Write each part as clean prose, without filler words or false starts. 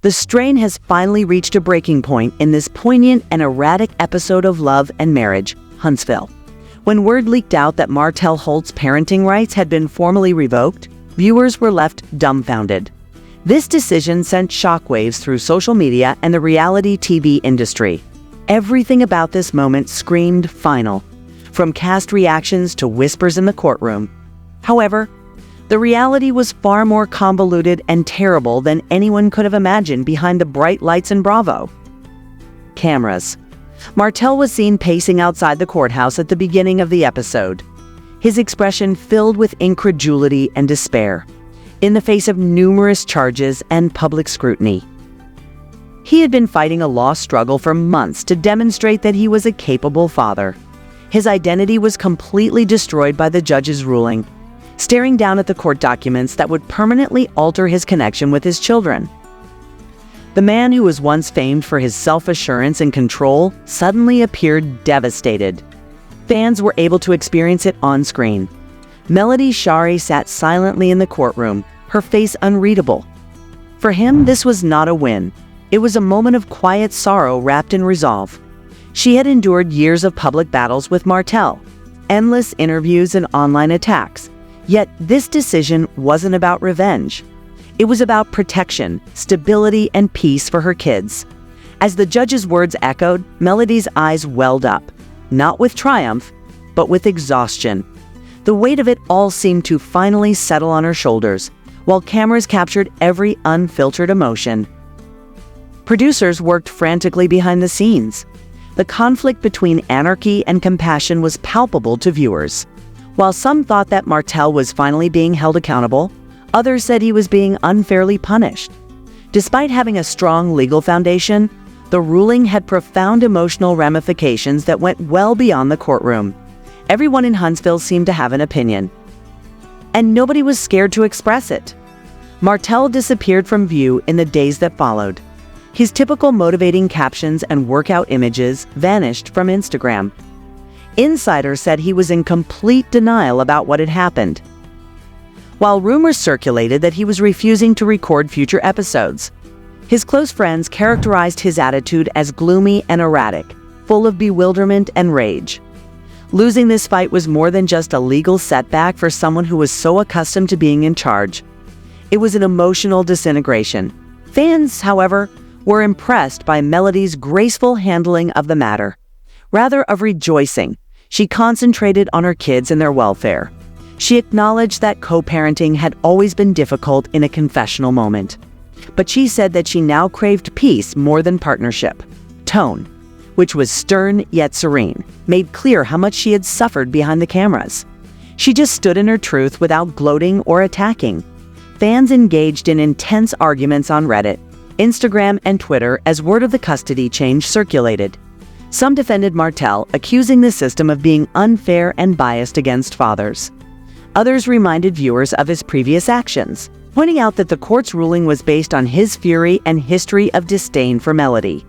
The strain has finally reached a breaking point in this poignant and erratic episode of Love and Marriage, Huntsville. When word leaked out that MartellHolt's parenting rights had been formally revoked, viewers were left dumbfounded. This decision sent shockwaves through social media and the reality TV industry. Everything about this moment screamed final, from cast reactions to whispers in the courtroom. However, the reality was far more convoluted and terrible than anyone could have imagined behind the bright lights in Bravo. Cameras. Martell was seen pacing outside the courthouse at the beginning of the episode, his expression filled with incredulity and despair, in the face of numerous charges and public scrutiny. He had been fighting a law struggle for months to demonstrate that he was a capable father. His identity was completely destroyed by the judge's ruling, staring down at the court documents that would permanently alter his connection with his children. The man who was once famed for his self-assurance and control suddenly appeared devastated. Fans were able to experience it on screen. Melody Shari sat silently in the courtroom, her face unreadable. For him, this was not a win. It was a moment of quiet sorrow wrapped in resolve. She had endured years of public battles with Martell, endless interviews and online attacks. Yet this decision wasn't about revenge. It was about protection, stability, and peace for her kids. As the judge's words echoed, Melody's eyes welled up, not with triumph, but with exhaustion. The weight of it all seemed to finally settle on her shoulders, while cameras captured every unfiltered emotion. Producers worked frantically behind the scenes. The conflict between anarchy and compassion was palpable to viewers. While some thought that Martell was finally being held accountable, others said he was being unfairly punished. Despite having a strong legal foundation, the ruling had profound emotional ramifications that went well beyond the courtroom. Everyone in Huntsville seemed to have an opinion, and nobody was scared to express it. Martell disappeared from view in the days that followed. His typical motivating captions and workout images vanished from Instagram. Insiders said he was in complete denial about what had happened, while rumors circulated that he was refusing to record future episodes. His close friends characterized his attitude as gloomy and erratic, full of bewilderment and rage. Losing this fight was more than just a legal setback for someone who was so accustomed to being in charge. It was an emotional disintegration. Fans, however, were impressed by Melody's graceful handling of the matter. Rather of rejoicing, she concentrated on her kids and their welfare. She acknowledged that co-parenting had always been difficult in a confessional moment. But she said that she now craved peace more than partnership. Tone, which was stern yet serene, made clear how much she had suffered behind the cameras. She just stood in her truth without gloating or attacking. Fans engaged in intense arguments on Reddit, Instagram, and Twitter as word of the custody change circulated. Some defended Martell, accusing the system of being unfair and biased against fathers. Others reminded viewers of his previous actions, pointing out that the court's ruling was based on his fury and history of disdain for Melody.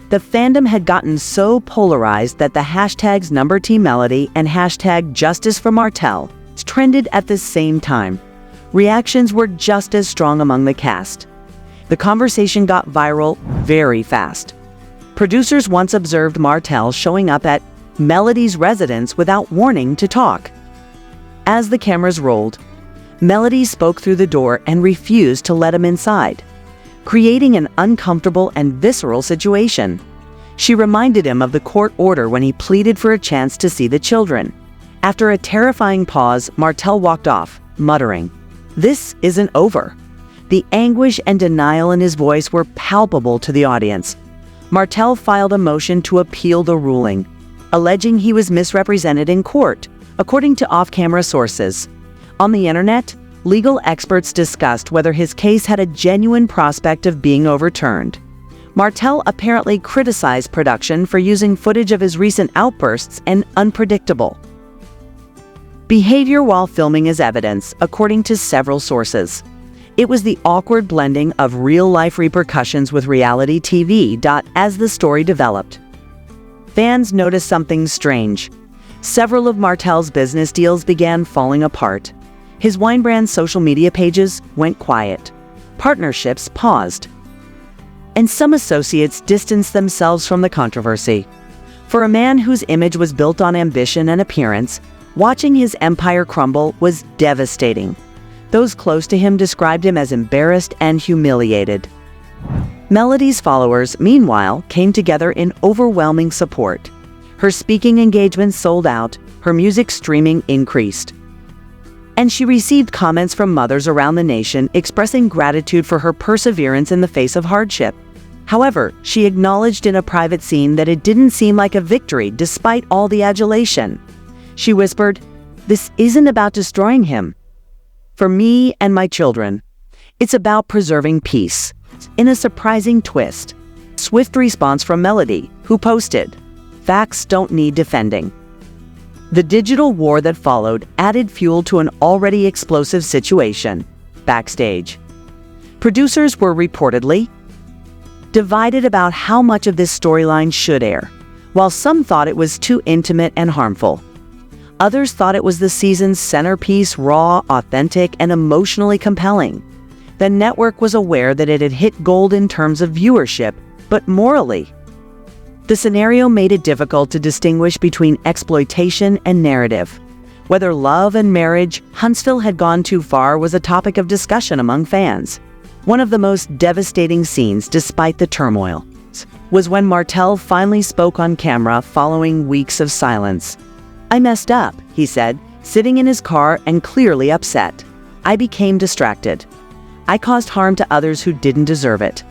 The fandom had gotten so polarized that the hashtags #TeamMelody and #JusticeForMartell trended at the same time. Reactions were just as strong among the cast. The conversation got viral very fast. Producers once observed Martell showing up at Melody's residence without warning to talk. As the cameras rolled, Melody spoke through the door and refused to let him inside, creating an uncomfortable and visceral situation. She reminded him of the court order when he pleaded for a chance to see the children. After a terrifying pause, Martell walked off, muttering, "This isn't over." The anguish and denial in his voice were palpable to the audience. Martell filed a motion to appeal the ruling, alleging he was misrepresented in court, according to off-camera sources. On the internet, legal experts discussed whether his case had a genuine prospect of being overturned. Martell apparently criticized production for using footage of his recent outbursts and unpredictable behavior while filming as evidence, according to several sources. It was the awkward blending of real-life repercussions with reality TV. As the story developed, fans noticed something strange. Several of Martell's business deals began falling apart. His wine brand's social media pages went quiet. Partnerships paused. and some associates distanced themselves from the controversy. For a man whose image was built on ambition and appearance, watching his empire crumble was devastating. Those close to him described him as embarrassed and humiliated. Melody's followers, meanwhile, came together in overwhelming support. Her speaking engagements sold out, her music streaming increased. And she received comments from mothers around the nation expressing gratitude for her perseverance in the face of hardship. However, she acknowledged in a private scene that it didn't seem like a victory despite all the adulation. She whispered, "This isn't about destroying him. For me and my children, it's about preserving peace." In a surprising twist, swift response from Melody, who posted, "Facts don't need defending." The digital war that followed added fuel to an already explosive situation. Backstage, producers were reportedly divided about how much of this storyline should air. While some thought it was too intimate and harmful, others thought it was the season's centerpiece, raw, authentic, and emotionally compelling. The network was aware that it had hit gold in terms of viewership, but morally, the scenario made it difficult to distinguish between exploitation and narrative. Whether Love and Marriage Huntsville had gone too far was a topic of discussion among fans. One of the most devastating scenes, despite the turmoil, was when Martell finally spoke on camera following weeks of silence. "I messed up," he said, sitting in his car and clearly upset. "I became distracted. I caused harm to others who didn't deserve it."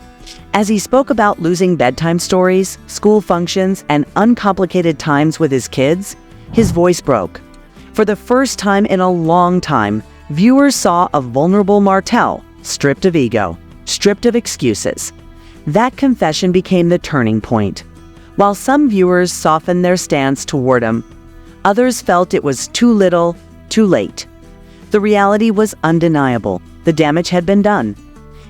As he spoke about losing bedtime stories, school functions, and uncomplicated times with his kids, his voice broke. For the first time in a long time, viewers saw a vulnerable Martell, stripped of ego, stripped of excuses. That confession became the turning point. While some viewers softened their stance toward him, others felt it was too little, too late. The reality was undeniable. The damage had been done.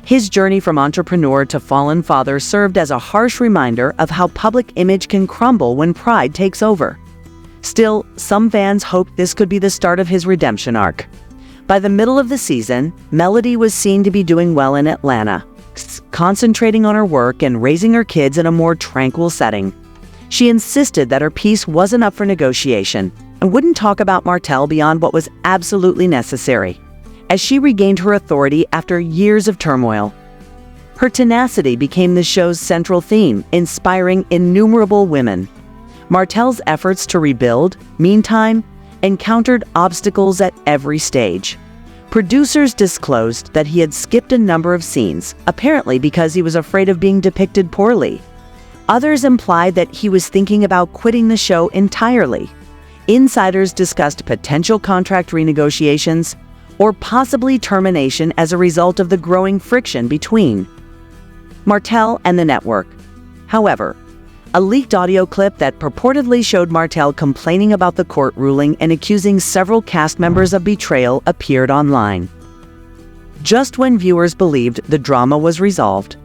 His journey from entrepreneur to fallen father served as a harsh reminder of how public image can crumble when pride takes over. Still, some fans hoped this could be the start of his redemption arc. By the middle of the season, Melody was seen to be doing well in Atlanta, concentrating on her work and raising her kids in a more tranquil setting. She insisted that her peace wasn't up for negotiation and wouldn't talk about Martell beyond what was absolutely necessary. As she regained her authority after years of turmoil, her tenacity became the show's central theme, inspiring innumerable women. Martell's efforts to rebuild, meantime, encountered obstacles at every stage. Producers disclosed that he had skipped a number of scenes, apparently because he was afraid of being depicted poorly. Others implied that he was thinking about quitting the show entirely. Insiders discussed potential contract renegotiations or possibly termination as a result of the growing friction between Martell and the network. However, a leaked audio clip that purportedly showed Martell complaining about the court ruling and accusing several cast members of betrayal appeared online. Just when viewers believed the drama was resolved,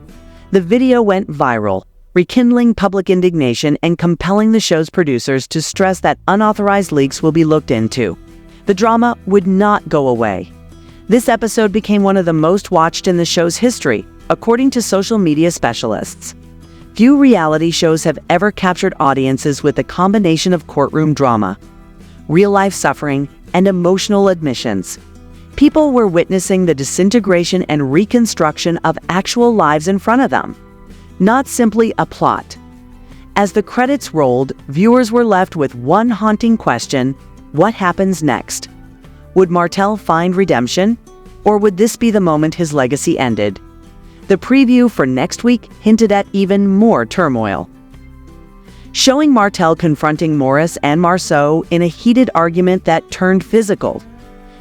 the video went viral, rekindling public indignation and compelling the show's producers to stress that unauthorized leaks will be looked into. The drama would not go away. This episode became one of the most watched in the show's history, according to social media specialists. Few reality shows have ever captured audiences with a combination of courtroom drama, real-life suffering, and emotional admissions. People were witnessing the disintegration and reconstruction of actual lives in front of them, not simply a plot. As the credits rolled, viewers were left with one haunting question: what happens next? Would Martell find redemption, or would this be the moment his legacy ended? The preview for next week hinted at even more turmoil, showing Martell confronting Morris and Marceau in a heated argument that turned physical.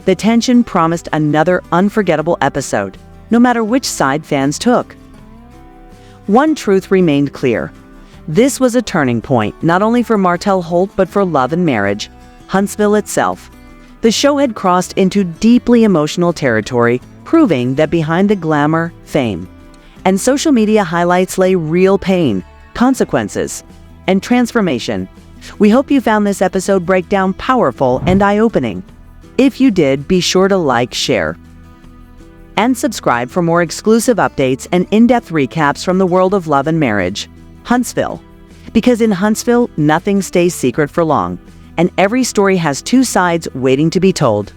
The tension promised another unforgettable episode, no matter which side fans took. One truth remained clear. This was a turning point, not only for MartellHolt but for Love and Marriage Huntsville itself. The show had crossed into deeply emotional territory, proving that behind the glamour, fame, and social media highlights lay real pain, consequences, and transformation. We hope you found this episode breakdown powerful and eye-opening. If you did, be sure to like, share, And subscribe for more exclusive updates and in-depth recaps from the world of love and marriage. Huntsville. Because in Huntsville, nothing stays secret for long, and every story has two sides waiting to be told.